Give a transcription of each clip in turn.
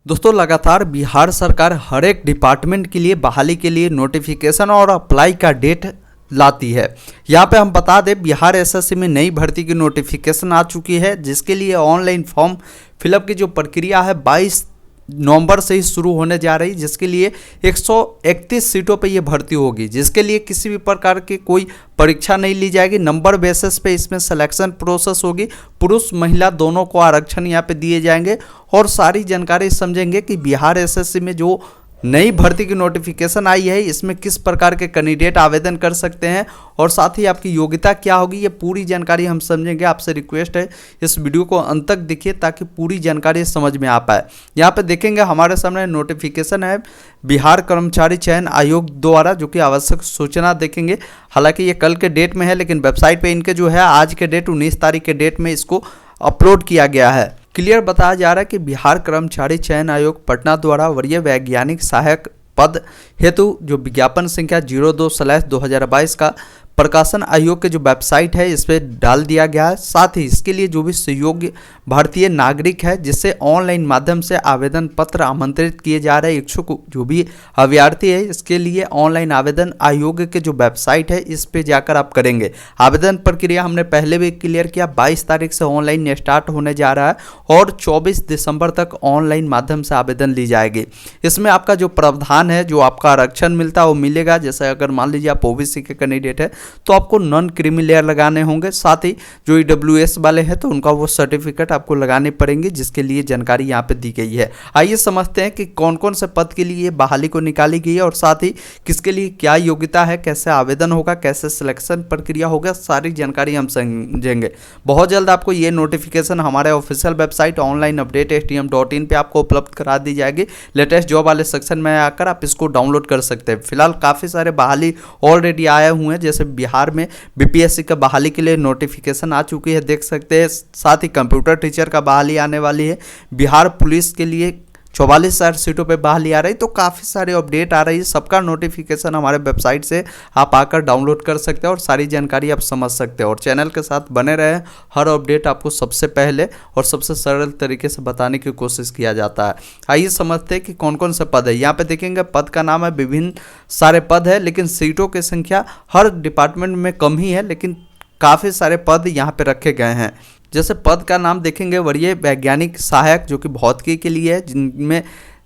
दोस्तों लगातार बिहार सरकार हर एक डिपार्टमेंट के लिए बहाली के लिए नोटिफिकेशन और अप्लाई का डेट लाती है। यहाँ पे हम बता दें बिहार एसएससी में नई भर्ती की नोटिफिकेशन आ चुकी है, जिसके लिए ऑनलाइन फॉर्म फिलअप की जो प्रक्रिया है 22 नवंबर से ही शुरू होने जा रही, जिसके लिए 131 सीटों पे ये भर्ती होगी, जिसके लिए किसी भी प्रकार की कोई परीक्षा नहीं ली जाएगी। नंबर बेसिस पे इसमें सिलेक्शन प्रोसेस होगी। पुरुष महिला दोनों को आरक्षण यहाँ पे दिए जाएंगे और सारी जानकारी समझेंगे कि बिहार एसएससी में जो नई भर्ती की नोटिफिकेशन आई है इसमें किस प्रकार के कैंडिडेट आवेदन कर सकते हैं और साथ ही आपकी योग्यता क्या होगी, ये पूरी जानकारी हम समझेंगे। आपसे रिक्वेस्ट है इस वीडियो को अंत तक देखिए ताकि पूरी जानकारी समझ में आ पाए। यहाँ पे देखेंगे हमारे सामने नोटिफिकेशन है बिहार कर्मचारी चयन आयोग द्वारा, जो कि आवश्यक सूचना देखेंगे। हालांकि ये कल के डेट में है, लेकिन वेबसाइट पे इनके जो है आज के डेट 19 तारीख के डेट में इसको अपलोड किया गया है। क्लियर बताया जा रहा है कि बिहार कर्मचारी चयन आयोग पटना द्वारा वरीय वैज्ञानिक सहायक पद हेतु जो विज्ञापन संख्या 02/2022 का प्रकाशन आयोग के जो वेबसाइट है इस पर डाल दिया गया है। साथ ही इसके लिए जो भी सुयोग्य भारतीय नागरिक है जिससे ऑनलाइन माध्यम से आवेदन पत्र आमंत्रित किए जा रहे इच्छुक जो भी अभ्यर्थी है, इसके लिए ऑनलाइन आवेदन आयोग के जो वेबसाइट है इस पे जाकर आप करेंगे। आवेदन प्रक्रिया हमने पहले भी क्लियर किया, 22 तारीख से ऑनलाइन स्टार्ट होने जा रहा है और 24 दिसंबर तक ऑनलाइन माध्यम से आवेदन ली जाएगी। इसमें आपका जो प्रावधान है, जो आपका आरक्षण मिलता है वो मिलेगा। जैसे अगर मान लीजिए आप ओबीसी के कैंडिडेट है तो आपको नॉन क्रीमी लेयर लगाने होंगे। साथ ही जो ईडब्ल्यूएस वाले हैं तो उनका वो सर्टिफिकेट आपको लगाने पड़ेंगे, जिसके लिए जानकारी यहाँ पे दी गई है। आइए समझते हैं कि कौन कौन से पद के लिए बहाली को निकाली गई है और साथ ही किसके लिए क्या योग्यता है, कैसे आवेदन होगा, कैसे सिलेक्शन प्रक्रिया होगा, सारी जानकारी हम समझेंगे। बहुत जल्द आपको ये नोटिफिकेशन हमारे official website online update stm.in पे आपको उपलब्ध करा दी जाएगी। लेटेस्ट जॉब वाले सेक्शन में आकर आप इसको डाउनलोड कर सकते हैं। फिलहाल काफ़ी सारे बहाली ऑलरेडी आए हुए हैं, जैसे बिहार में बीपीएससी का बहाली के लिए नोटिफिकेशन आ चुकी है, देख सकते हैं। साथ ही कंप्यूटर टीचर का बहाली आने वाली है। बिहार पुलिस के लिए 44,000 सीटों पे बहाली आ रही, तो काफ़ी सारे अपडेट आ रही है। सबका नोटिफिकेशन हमारे वेबसाइट से आप आकर डाउनलोड कर सकते हैं और सारी जानकारी आप समझ सकते हैं। और चैनल के साथ बने रहें, हर अपडेट आपको सबसे पहले और सबसे सरल तरीके से बताने की कोशिश किया जाता है। आइए समझते हैं कि कौन कौन से पद है। यहाँ पे देखेंगे पद का नाम है, विभिन्न सारे पद है, लेकिन सीटों की संख्या हर डिपार्टमेंट में कम ही है, लेकिन काफ़ी सारे पद यहाँ पे रखे गए हैं। जैसे पद का नाम देखेंगे वरीय वैज्ञानिक सहायक, जो कि भौतिकी के लिए है, जिनमें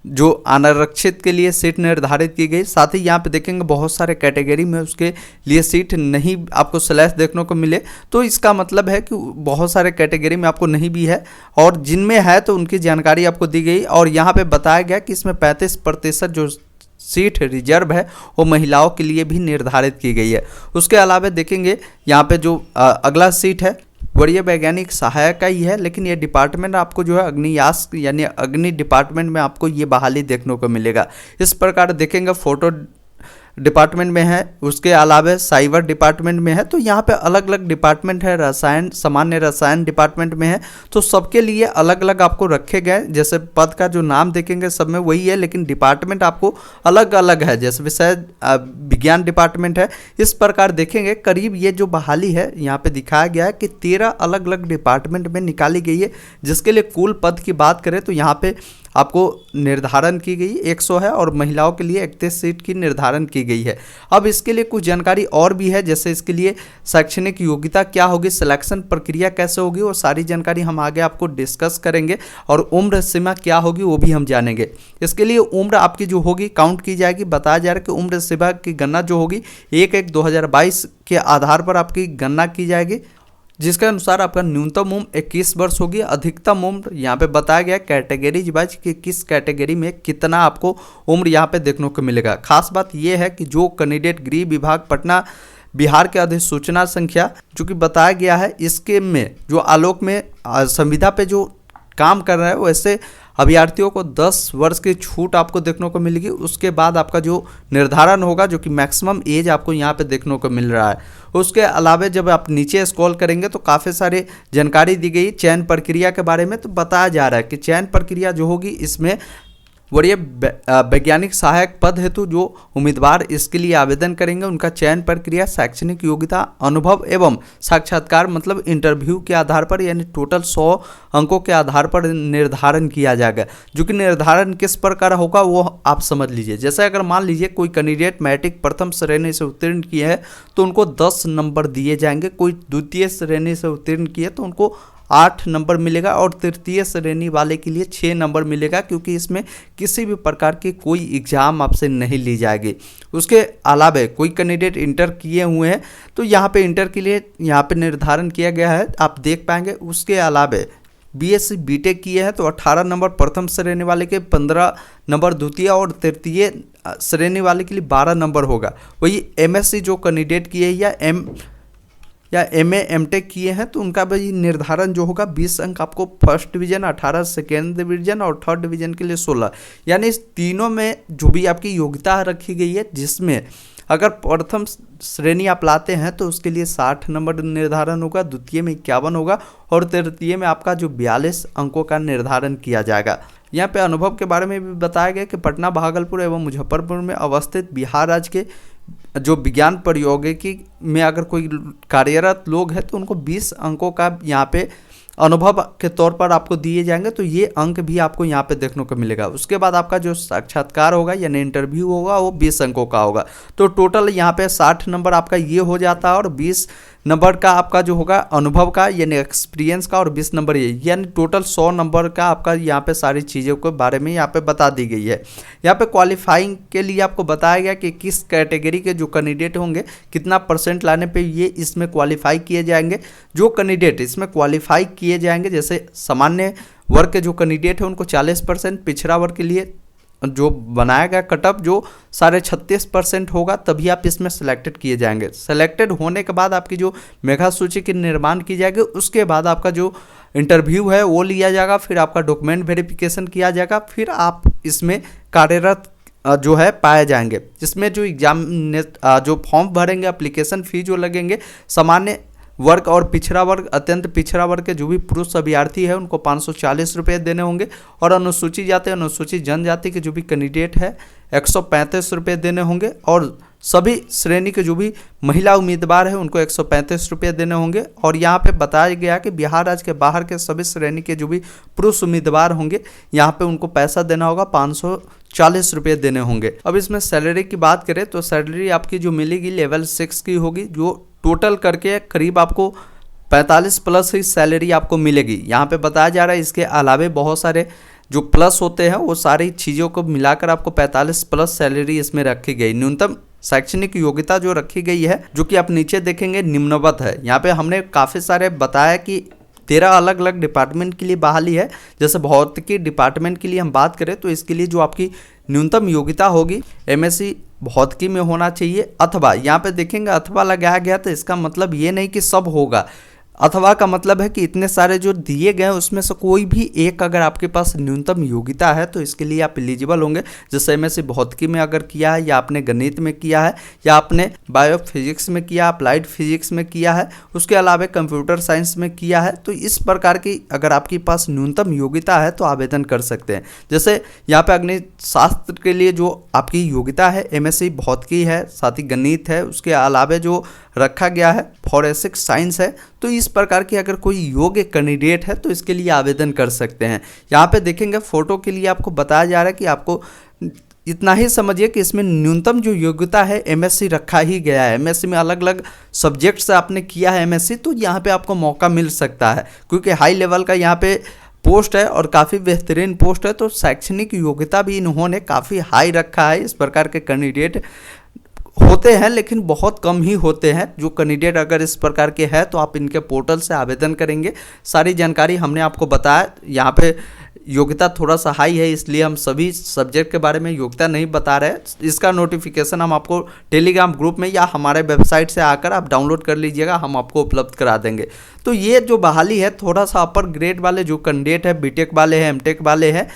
जो अनारक्षित के लिए सीट निर्धारित की गई। साथ ही यहाँ पे देखेंगे बहुत सारे कैटेगरी में उसके लिए सीट नहीं आपको स्लैश देखने को मिले, तो इसका मतलब है कि बहुत सारे कैटेगरी में आपको नहीं भी है और जिनमें है तो उनकी जानकारी आपको दी गई। और यहाँ पे बताया गया कि इसमें 35% जो सीट रिजर्व है वो महिलाओं के लिए भी निर्धारित की गई है। उसके अलावा देखेंगे यहाँ पे जो अगला सीट है वरीय वैज्ञानिक सहायक का ही है, लेकिन ये डिपार्टमेंट आपको जो है अग्नियास यानी अग्नि डिपार्टमेंट में आपको ये बहाली देखने को मिलेगा। इस प्रकार देखेंगे फोटो डिपार्टमेंट में है, उसके अलावा साइबर डिपार्टमेंट में है, तो यहाँ पे अलग अलग डिपार्टमेंट है। रसायन सामान्य रसायन डिपार्टमेंट में है, तो सबके लिए अलग अलग आपको रखे गए। जैसे पद का जो नाम देखेंगे सब में वही है, लेकिन डिपार्टमेंट आपको अलग अलग है। जैसे विषय विज्ञान डिपार्टमेंट है। इस प्रकार देखेंगे करीब ये जो बहाली है यहाँ पे दिखाया गया है कि 13 अलग अलग डिपार्टमेंट में निकाली गई है, जिसके लिए कुल पद की बात करें तो यहाँ पे आपको निर्धारण की गई 100 है और महिलाओं के लिए 31 सीट की निर्धारण की गई है। अब इसके लिए कुछ जानकारी और भी है, जैसे इसके लिए शैक्षणिक योग्यता क्या होगी, सिलेक्शन प्रक्रिया कैसे होगी, वो सारी जानकारी हम आगे आपको डिस्कस करेंगे और उम्र सीमा क्या होगी वो भी हम जानेंगे। इसके लिए उम्र आपकी जो होगी काउंट की जाएगी। बताया जा रहा है कि उम्र सीमा की गणना जो होगी 1/1/2022 के आधार पर आपकी गणना की जाएगी, जिसके अनुसार आपका न्यूनतम उम्र 21 वर्ष होगी। अधिकतम उम्र यहाँ पे बताया गया कैटेगरी वाइज कि किस कैटेगरी में कितना आपको उम्र यहाँ पे देखने को मिलेगा। खास बात यह है कि जो कैंडिडेट गृह विभाग पटना बिहार के अधिसूचना संख्या जो कि बताया गया है, इसके में जो आलोक में संविदा पे जो काम कर रहा है वैसे अभ्यर्थियों को 10 वर्ष की छूट आपको देखने को मिलेगी। उसके बाद आपका जो निर्धारण होगा, जो कि मैक्सिमम एज आपको यहाँ पे देखने को मिल रहा है। उसके अलावा जब आप नीचे स्क्रॉल करेंगे तो काफ़ी सारे जानकारी दी गई चयन प्रक्रिया के बारे में। तो बताया जा रहा है कि चयन प्रक्रिया जो होगी इसमें वरीय वैज्ञानिक सहायक पद हेतु जो उम्मीदवार इसके लिए आवेदन करेंगे उनका चयन प्रक्रिया शैक्षणिक योग्यता, अनुभव एवं साक्षात्कार मतलब इंटरव्यू के आधार पर यानी टोटल 100 अंकों के आधार पर निर्धारण किया जाएगा। जो कि निर्धारण किस प्रकार होगा वो आप समझ लीजिए। जैसे अगर मान लीजिए कोई कैंडिडेट मैट्रिक प्रथम श्रेणी से उत्तीर्ण किए हैं तो उनको 10 नंबर दिए जाएंगे, कोई द्वितीय श्रेणी से उत्तीर्ण किए तो उनको 8 नंबर मिलेगा और तृतीय श्रेणी वाले के लिए 6 नंबर मिलेगा, क्योंकि इसमें किसी भी प्रकार की कोई एग्जाम आपसे नहीं ली जाएगी। उसके अलावा कोई कैंडिडेट इंटर किए हुए हैं तो यहाँ पे इंटर के लिए यहाँ पे निर्धारण किया गया है, आप देख पाएंगे। उसके अलावा बीएससी बीटेक किए हैं तो 18 नंबर प्रथम श्रेणी वाले के, 15 नंबर द्वितीय और तृतीय श्रेणी वाले के लिए 12 नंबर होगा। वही एमएससी जो कैंडिडेट किए या एमए एमटेक किए हैं तो उनका भी निर्धारण जो होगा 20 अंक आपको फर्स्ट डिवीजन, 18 सेकेंड डिवीजन और थर्ड डिवीजन के लिए 16, यानी इस तीनों में जो भी आपकी योग्यता रखी गई है, जिसमें अगर प्रथम श्रेणी आप लाते हैं तो उसके लिए 60 नंबर निर्धारण होगा, द्वितीय में 51 होगा और तृतीय में आपका जो 42 अंकों का निर्धारण किया जाएगा। यहाँ पे अनुभव के बारे में भी बताया गया कि पटना, भागलपुर एवं मुजफ्फरपुर में अवस्थित बिहार राज्य के जो विज्ञान प्रौद्योगिकी में अगर कोई कार्यरत लोग हैं तो उनको 20 अंकों का यहाँ पे अनुभव के तौर पर आपको दिए जाएंगे, तो ये अंक भी आपको यहाँ पे देखने को मिलेगा। उसके बाद आपका जो साक्षात्कार होगा यानी इंटरव्यू होगा वो 20 अंकों का होगा। तो टोटल यहाँ पे 60 नंबर आपका ये हो जाता है और 20 नंबर का आपका जो होगा अनुभव का यानी एक्सपीरियंस का और 20 नंबर ये, यानी टोटल 100 नंबर का आपका यहाँ पे सारी चीज़ों के बारे में यहाँ पे बता दी गई है। यहाँ पे क्वालिफाइंग के लिए आपको बताया गया कि किस कैटेगरी के जो कैंडिडेट होंगे कितना परसेंट लाने पे ये इसमें क्वालिफाई किए जाएंगे। जो कैंडिडेट इसमें क्वालिफाई किए जाएंगे, जैसे सामान्य वर्ग के जो कैंडिडेट है उनको 40%, पिछड़ा वर्ग के लिए जो बनाया गया कटअप जो 36.5% होगा, तभी आप इसमें सिलेक्टेड किए जाएंगे। सिलेक्टेड होने के बाद आपकी जो मेगा सूची की निर्माण की जाएगी, उसके बाद आपका जो इंटरव्यू है वो लिया जाएगा, फिर आपका डॉक्यूमेंट वेरिफिकेशन किया जाएगा, फिर आप इसमें कार्यरत जो है पाए जाएंगे। इसमें जो एग्जाम जो फॉर्म भरेंगे, एप्लीकेशन फी जो लगेंगे, सामान्य वर्ग और पिछड़ा वर्ग, अत्यंत पिछड़ा वर्ग के जो भी पुरुष अभ्यर्थी है उनको 540 रुपये देने होंगे और अनुसूचित जाति, अनुसूचित जनजाति के जो भी कैंडिडेट है 135 रुपये देने होंगे और सभी श्रेणी के जो भी महिला उम्मीदवार है उनको 135 रुपये देने होंगे। और यहाँ पे बताया गया कि बिहार राज्य के बाहर के सभी श्रेणी के जो भी पुरुष उम्मीदवार होंगे यहाँ पे उनको पैसा देना होगा, 540 रुपये देने होंगे। अब इसमें सैलरी की बात करें तो सैलरी आपकी जो मिलेगी लेवल 6 की होगी, जो टोटल करके करीब आपको 45 प्लस ही सैलरी आपको मिलेगी। यहाँ पे बताया जा रहा है इसके अलावे बहुत सारे जो प्लस होते हैं वो सारी चीज़ों को मिलाकर आपको 45 प्लस सैलरी इसमें रखी गई। न्यूनतम शैक्षणिक योग्यता जो रखी गई है, जो कि आप नीचे देखेंगे निम्नवत है। यहाँ पे हमने काफ़ी सारे बताया कि 13 अलग अलग डिपार्टमेंट के लिए बहाली है। जैसे भौतिकी डिपार्टमेंट के लिए हम बात करें तो इसके लिए जो आपकी न्यूनतम योग्यता होगी एमएससी भौतिकी में होना चाहिए, अथवा यहाँ पे देखेंगे अथवा लगाया गया तो इसका मतलब ये नहीं कि सब होगा। अथवा का मतलब है कि इतने सारे जो दिए गए हैं उसमें से कोई भी एक अगर आपके पास न्यूनतम योग्यता है तो इसके लिए आप एलिजिबल होंगे। जैसे एमएससी भौतिकी में अगर किया है, या आपने गणित में किया है, या आपने बायोफिजिक्स में किया, अप्लाइड फिजिक्स में किया है, उसके अलावा कंप्यूटर साइंस में किया है, तो इस प्रकार की अगर आपके पास न्यूनतम योग्यता है तो आवेदन कर सकते हैं। जैसे यहाँ पे अग्निशास्त्र के लिए जो आपकी योग्यता है एमएससी भौतिकी है, साथ ही गणित है, उसके अलावा जो रखा गया है फॉरेंसिक साइंस है। तो इस प्रकार की अगर कोई योग्य कैंडिडेट है तो इसके लिए आवेदन कर सकते हैं। यहाँ पे देखेंगे फोटो के लिए आपको बताया जा रहा है कि आपको इतना ही समझिए कि इसमें न्यूनतम जो योग्यता है एमएससी रखा ही गया है। एमएससी में अलग अलग सब्जेक्ट से आपने किया है एमएससी, तो यहाँ पे आपको मौका मिल सकता है, क्योंकि हाई लेवल का यहाँ पे पोस्ट है और काफ़ी बेहतरीन पोस्ट है। तो शैक्षणिक योग्यता भी इन्होंने काफ़ी हाई रखा है। इस प्रकार के कैंडिडेट होते हैं लेकिन बहुत कम ही होते हैं। जो कैंडिडेट अगर इस प्रकार के हैं तो आप इनके पोर्टल से आवेदन करेंगे। सारी जानकारी हमने आपको बताया। यहाँ पे योग्यता थोड़ा सा हाई है इसलिए हम सभी सब्जेक्ट के बारे में योग्यता नहीं बता रहे। इसका नोटिफिकेशन हम आपको टेलीग्राम ग्रुप में या हमारे वेबसाइट से आकर आप डाउनलोड कर लीजिएगा, हम आपको उपलब्ध करा देंगे। तो ये जो बहाली है थोड़ा सा अपर ग्रेड वाले जो कैंडिडेट है, बीटेक वाले हैं, एमटेक वाले हैं,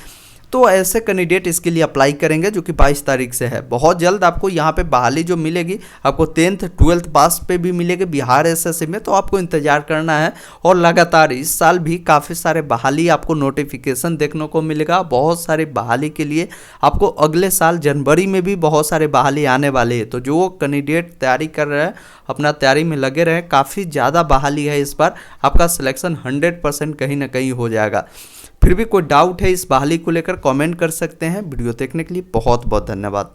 तो ऐसे कैंडिडेट इसके लिए अप्लाई करेंगे जो कि 22 तारीख से है। बहुत जल्द आपको यहाँ पे बहाली जो मिलेगी, आपको 10th 12th पास पे भी मिलेगी बिहार एसएससी में, तो आपको इंतजार करना है। और लगातार इस साल भी काफ़ी सारे बहाली आपको नोटिफिकेशन देखने को मिलेगा। बहुत सारे बहाली के लिए आपको अगले साल जनवरी में भी बहुत सारे बहाली आने वाले हैं। तो जो कैंडिडेट तैयारी कर रहे हैं अपना तैयारी में लगे रहे, काफ़ी ज़्यादा बहाली है इस बार, आपका सिलेक्शन 100% कहीं ना कहीं हो जाएगा। फिर भी कोई डाउट है इस बहाली को लेकर कमेंट कर सकते हैं। वीडियो देखने के लिए बहुत बहुत धन्यवाद।